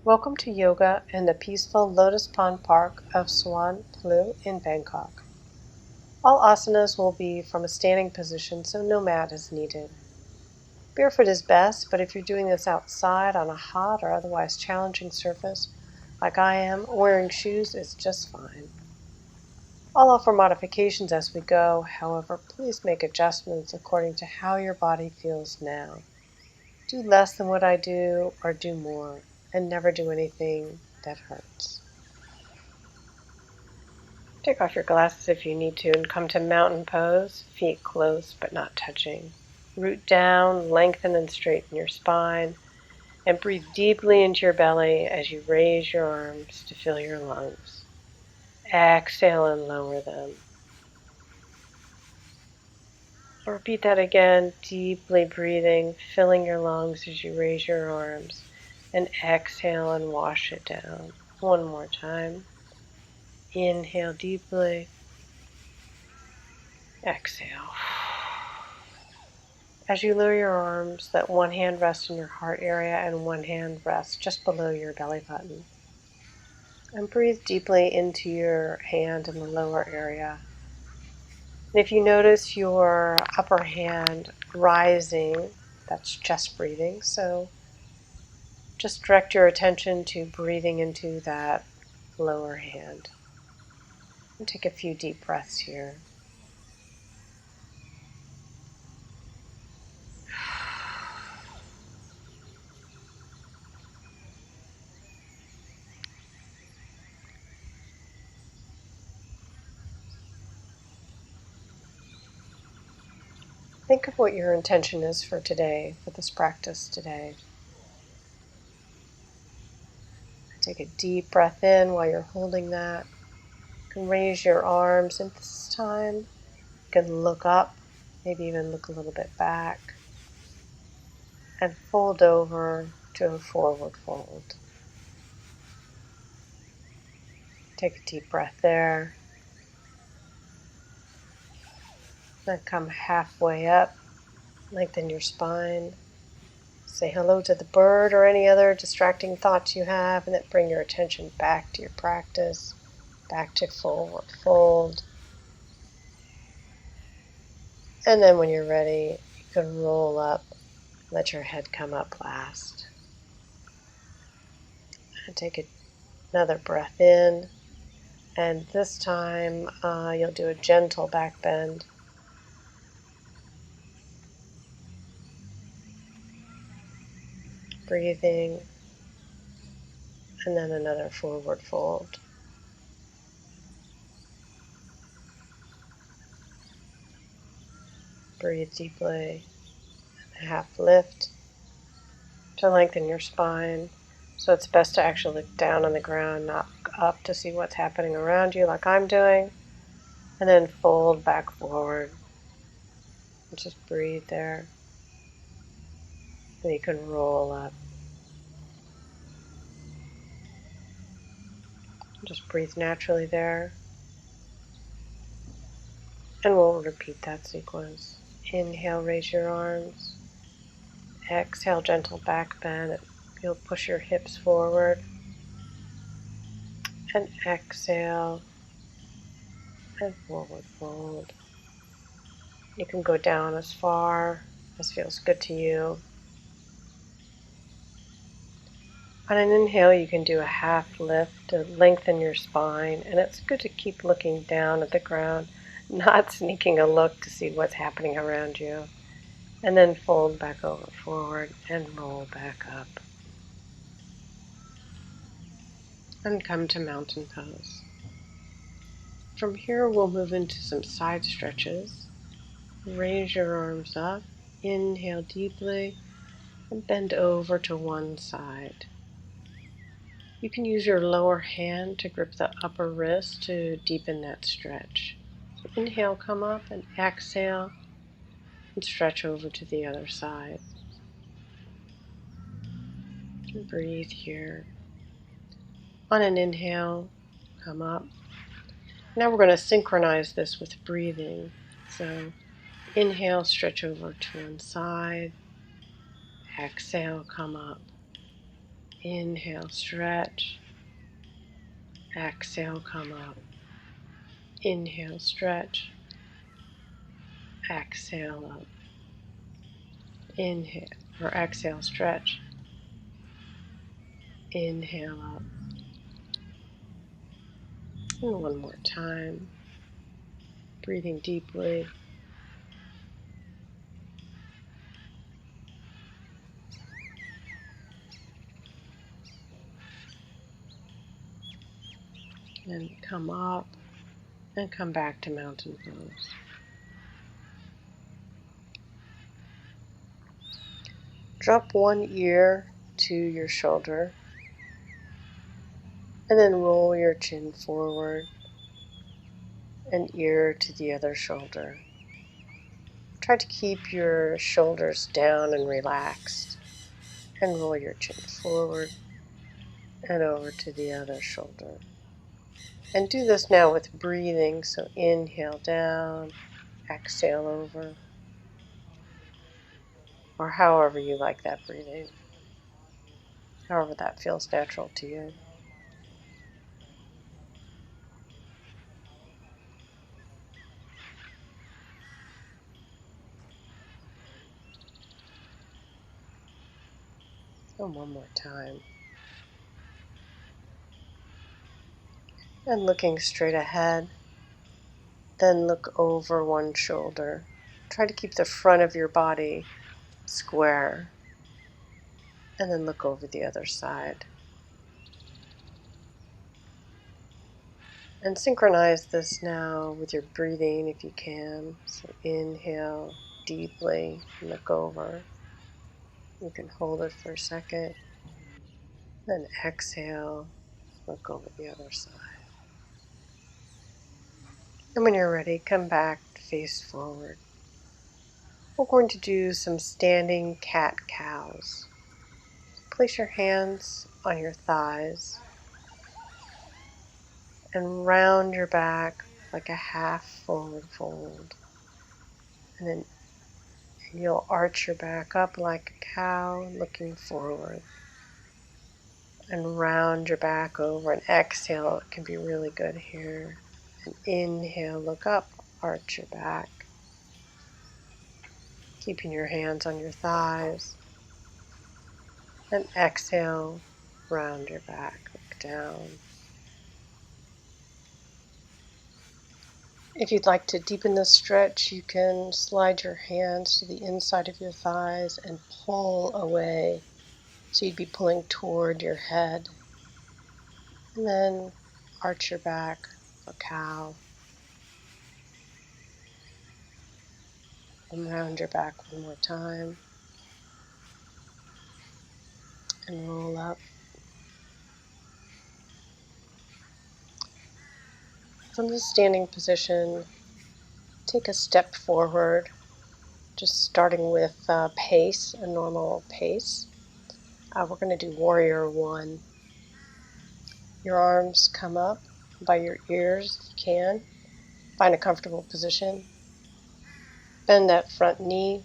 Welcome to yoga in the peaceful Lotus Pond Park of Suan Plu in Bangkok. All asanas will be from a standing position, so no mat is needed. Barefoot is best, but if you're doing this outside on a hot or otherwise challenging surface, like I am, wearing shoes is just fine. I'll offer modifications as we go, however, please make adjustments according to how your body feels now. Do less than what I do or do more, and never do anything that hurts. Take off your glasses if you need to and come to mountain pose, feet close but not touching. Root down, lengthen and straighten your spine, and breathe deeply into your belly as you raise your arms to fill your lungs. Exhale and lower them. I'll repeat that again, deeply breathing, filling your lungs as you raise your arms, and exhale and wash it down. One more time. Inhale deeply. Exhale. As you lower your arms, let one hand rest in your heart area and one hand rest just below your belly button. And breathe deeply into your hand in the lower area. And if you notice your upper hand rising, that's just breathing. So just direct your attention to breathing into that lower hand. And take a few deep breaths here. Think of what your intention is for today, for this practice today. Take a deep breath in while you're holding that. You can raise your arms, and this time you can look up, maybe even look a little bit back, and fold over to a forward fold. Take a deep breath there. Then come halfway up, lengthen your spine. Say hello to the bird or any other distracting thoughts you have, and then bring your attention back to your practice, back to forward fold. And then when you're ready, you can roll up, let your head come up last. And take another breath in, and this time you'll do a gentle back bend. Breathing, and then another forward fold. Breathe deeply, and half lift to lengthen your spine. So it's best to actually look down on the ground, not up to see what's happening around you like I'm doing. And then fold back forward. And just breathe there. And you can roll up. Just breathe naturally there. And we'll repeat that sequence. Inhale, raise your arms. Exhale, gentle back bend. You'll push your hips forward. And exhale, and forward fold. You can go down as far as feels good to you. On an inhale, you can do a half lift to lengthen your spine, and it's good to keep looking down at the ground, not sneaking a look to see what's happening around you. And then fold back over forward and roll back up. And come to mountain pose. From here, we'll move into some side stretches. Raise your arms up, inhale deeply, and bend over to one side. You can use your lower hand to grip the upper wrist to deepen that stretch. So inhale, come up, and exhale, and stretch over to the other side. And breathe here. On an inhale, come up. Now we're going to synchronize this with breathing. So inhale, stretch over to one side. Exhale, come up. Inhale, stretch. Exhale, come up. Inhale, stretch. Exhale, up. Inhale, or exhale, stretch. Inhale, up. And one more time. Breathing deeply. And come up and come back to mountain pose. Drop one ear to your shoulder and then roll your chin forward, an ear to the other shoulder. Try to keep your shoulders down and relaxed, and roll your chin forward and over to the other shoulder. And do this now with breathing, so inhale down, exhale over, or however you like that breathing, however that feels natural to you. And one more time. And looking straight ahead, then look over one shoulder. Try to keep the front of your body square, and then look over the other side. And synchronize this now with your breathing if you can. So inhale deeply, look over. You can hold it for a second. Then exhale, look over the other side. And when you're ready, come back, face forward. We're going to do some standing cat-cows. Place your hands on your thighs and round your back like a half forward fold. And then you'll arch your back up like a cow looking forward. And round your back over and exhale. It can be really good here. And inhale, look up, arch your back. Keeping your hands on your thighs. And exhale, round your back, look down. If you'd like to deepen this stretch, you can slide your hands to the inside of your thighs and pull away. So you'd be pulling toward your head. And then arch your back for cow. And round your back one more time. And roll up. From the standing position, take a step forward, just starting with pace, a normal pace. We're going to do warrior one. Your arms come up by your ears if you can. Find a comfortable position. Bend that front knee,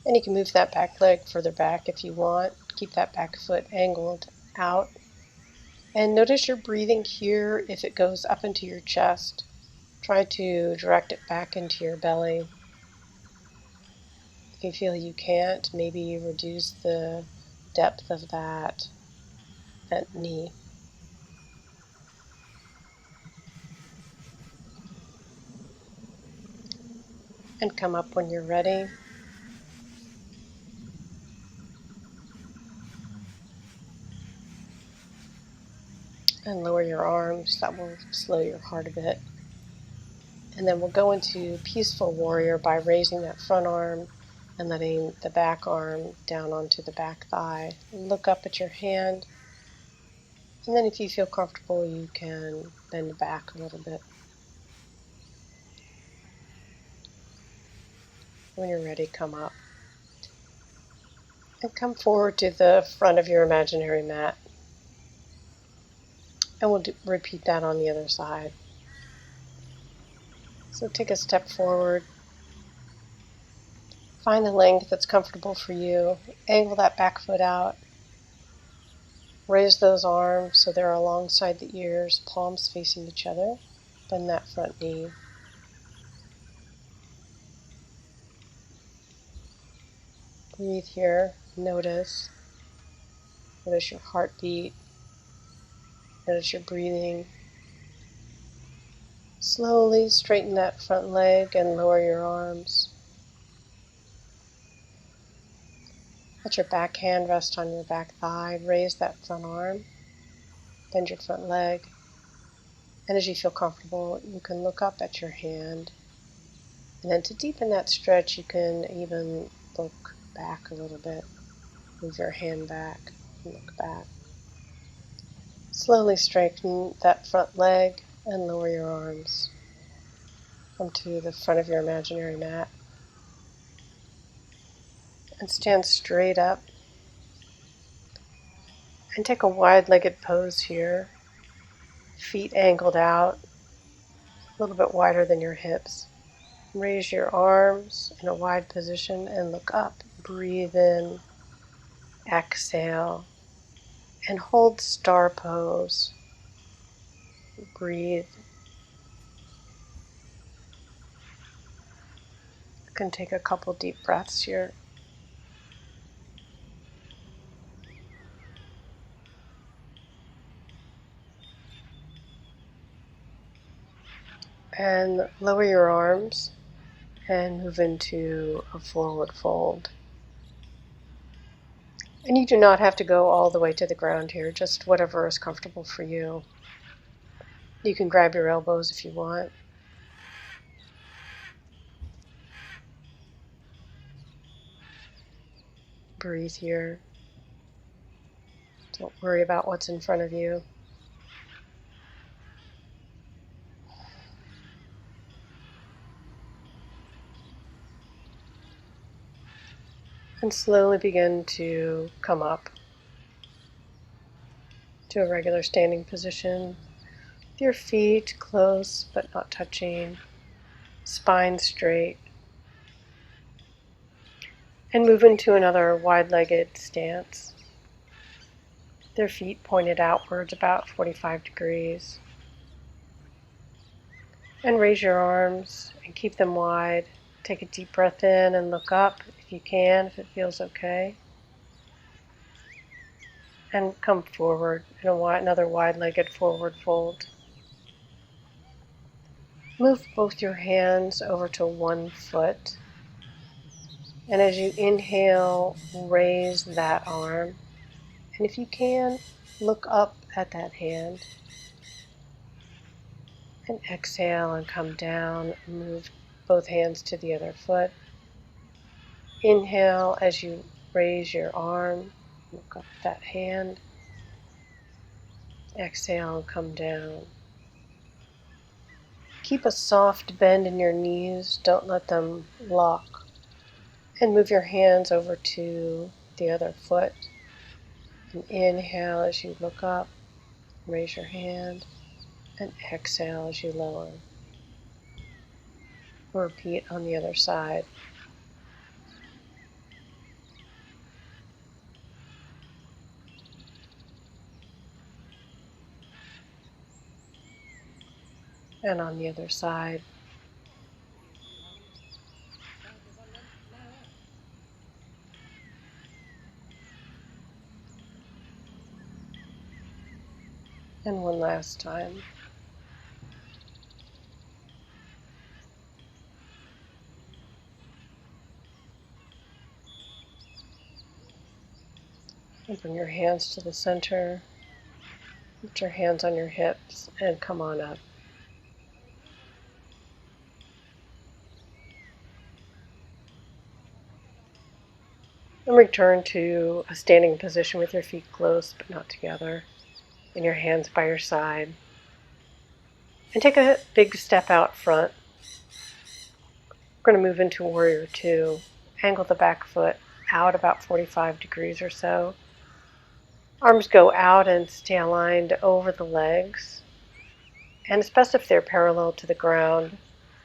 and you can move that back leg further back if you want. Keep that back foot angled out. And notice your breathing here. If it goes up into your chest, try to direct it back into your belly. If you feel you can't, maybe reduce the depth of that bent knee. And come up when you're ready. And lower your arms. That will slow your heart a bit. And then we'll go into peaceful warrior by raising that front arm and letting the back arm down onto the back thigh. Look up at your hand. And then if you feel comfortable, you can bend back a little bit. When you're ready, come up. And come forward to the front of your imaginary mat. And we'll repeat that on the other side. So take a step forward. Find the length that's comfortable for you. Angle that back foot out. Raise those arms so they're alongside the ears, palms facing each other. Bend that front knee. Breathe here. Notice. Notice your heartbeat. Notice your breathing. Slowly straighten that front leg and lower your arms. Let your back hand rest on your back thigh. Raise that front arm. Bend your front leg. And as you feel comfortable, you can look up at your hand. And then to deepen that stretch, you can even look back a little bit. Move your hand back and look back. Slowly straighten that front leg and lower your arms. Come to the front of your imaginary mat. And stand straight up. And take a wide-legged pose here. Feet angled out, a little bit wider than your hips. Raise your arms in a wide position and look up. Breathe in, exhale, and hold star pose. Breathe. You can take a couple deep breaths here. And lower your arms and move into a forward fold. And you do not have to go all the way to the ground here, just whatever is comfortable for you. You can grab your elbows if you want. Breathe here. Don't worry about what's in front of you. And slowly begin to come up to a regular standing position. With your feet close but not touching. Spine straight. And move into another wide-legged stance. Their feet pointed outwards about 45 degrees. And raise your arms and keep them wide. Take a deep breath in and look up if you can, if it feels okay. And come forward in another wide-legged forward fold. Move both your hands over to one foot. And as you inhale, raise that arm. And if you can, look up at that hand. And exhale and come down. Move both hands to the other foot. Inhale as you raise your arm. Look up at that hand. Exhale and come down. Keep a soft bend in your knees. Don't let them lock. And move your hands over to the other foot. And inhale as you look up. Raise your hand. And exhale as you lower. Repeat on the other side. And on the other side. And one last time. And bring your hands to the center. Put your hands on your hips and come on up. And return to a standing position with your feet close but not together. And your hands by your side. And take a big step out front. We're going to move into Warrior Two. Angle the back foot out about 45 degrees or so. Arms go out and stay aligned over the legs. And it's best if they're parallel to the ground.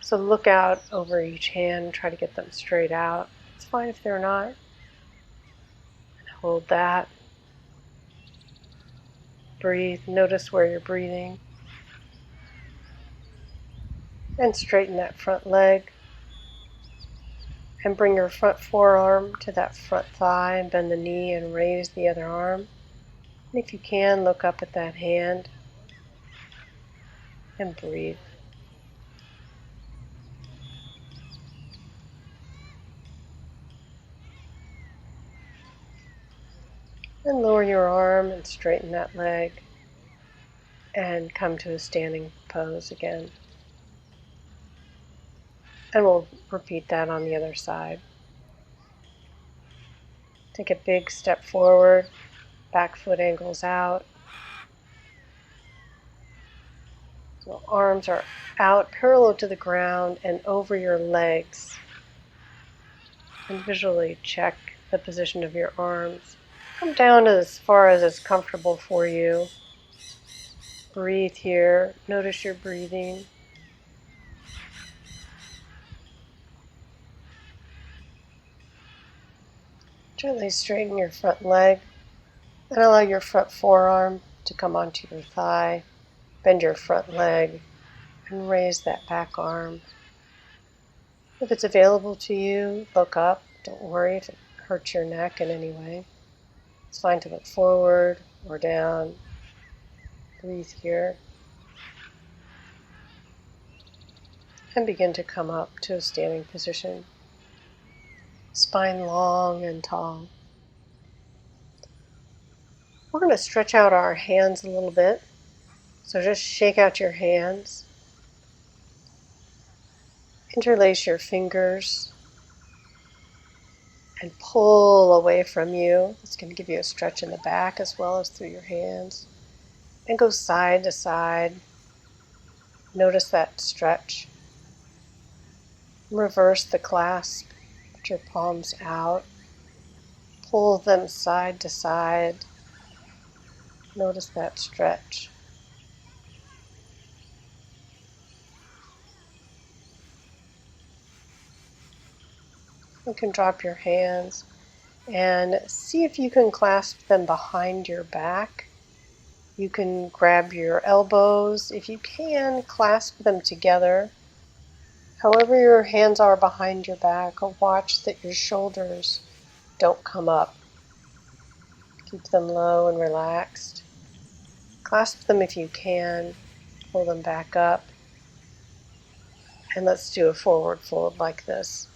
So look out over each hand, try to get them straight out. It's fine if they're not. And hold that. Breathe, notice where you're breathing. And straighten that front leg. And bring your front forearm to that front thigh and bend the knee and raise the other arm. And if you can, look up at that hand and breathe. And lower your arm and straighten that leg and come to a standing pose again. And we'll repeat that on the other side. Take a big step forward, back foot angles out. So arms are out, parallel to the ground and over your legs. And visually check the position of your arms. Come down as far as it's comfortable for you. Breathe here. Notice your breathing. Gently straighten your front leg and allow your front forearm to come onto your thigh. Bend your front leg and raise that back arm. If it's available to you, look up. Don't worry if it hurts your neck in any way. It's fine to look forward or down. Breathe here. And begin to come up to a standing position. Spine long and tall. We're going to stretch out our hands a little bit. So just shake out your hands. Interlace your fingers and pull away from you. It's going to give you a stretch in the back as well as through your hands. And go side to side. Notice that stretch. Reverse the clasp. Put your palms out. Pull them side to side. Notice that stretch. You can drop your hands and see if you can clasp them behind your back. You can grab your elbows. If you can, clasp them together. However your hands are behind your back, watch that your shoulders don't come up. Keep them low and relaxed. Clasp them if you can. Pull them back up. And let's do a forward fold like this.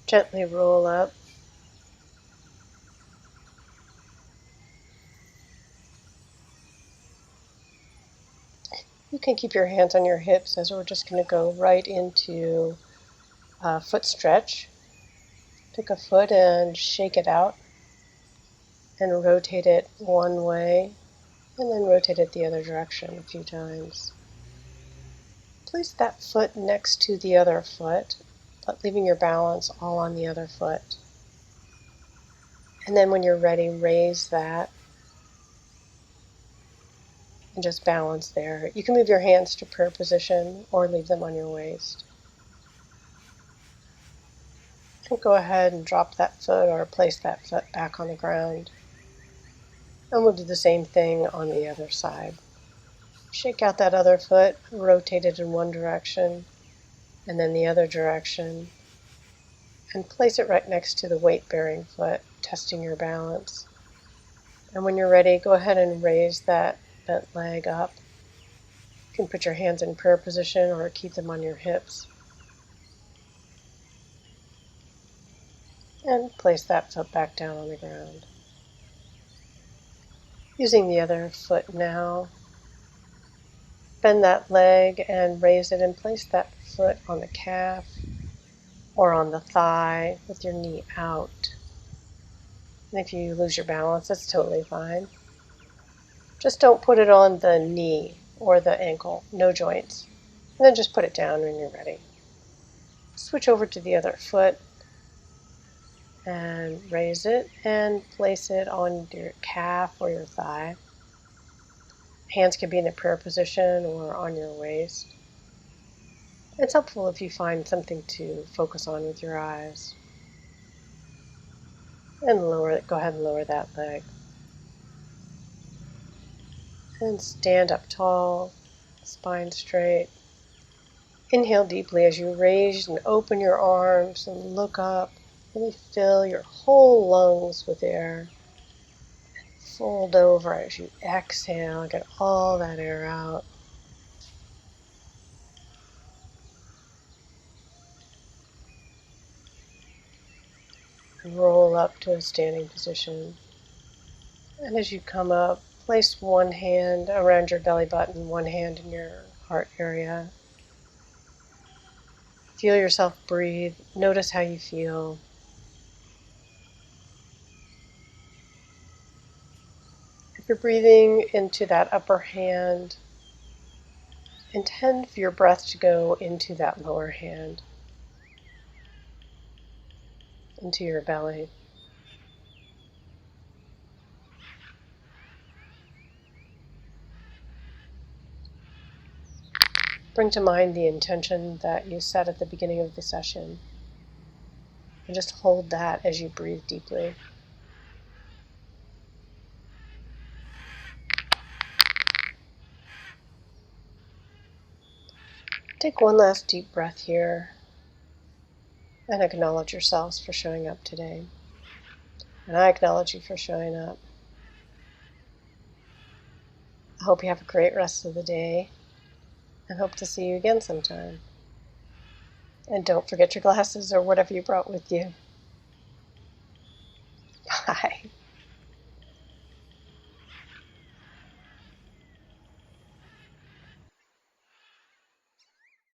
Gently roll up. You can keep your hands on your hips as we're just going to go right into a foot stretch. Pick a foot and shake it out and rotate it one way and then rotate it the other direction a few times. Place that foot next to the other foot, but leaving your balance all on the other foot. And then when you're ready, raise that and just balance there. You can move your hands to prayer position or leave them on your waist. And go ahead and drop that foot or place that foot back on the ground. And we'll do the same thing on the other side. Shake out that other foot, rotate it in one direction and then the other direction. And place it right next to the weight-bearing foot, testing your balance. And when you're ready, go ahead and raise that bent leg up. You can put your hands in prayer position or keep them on your hips. And place that foot back down on the ground. Using the other foot now, bend that leg and raise it and place that foot on the calf or on the thigh with your knee out. And if you lose your balance, that's totally fine. Just don't put it on the knee or the ankle, no joints. And then just put it down when you're ready. Switch over to the other foot And raise it and place it on your calf or your thigh. Hands can be in the prayer position or on your waist. It's helpful if you find something to focus on with your eyes. And go ahead and lower that leg. And stand up tall, spine straight. Inhale deeply as you raise and open your arms and look up. Really fill your whole lungs with air. Fold over as you exhale, get all that air out. And roll up to a standing position. And as you come up, place one hand around your belly button, one hand in your heart area. Feel yourself breathe. Notice how you feel. If you're breathing into that upper hand, intend for your breath to go into that lower hand, into your belly. Bring to mind the intention that you set at the beginning of the session, and just hold that as you breathe deeply. Take one last deep breath here and acknowledge yourselves for showing up today. And I acknowledge you for showing up. I hope you have a great rest of the day and hope to see you again sometime. And don't forget your glasses or whatever you brought with you. Bye.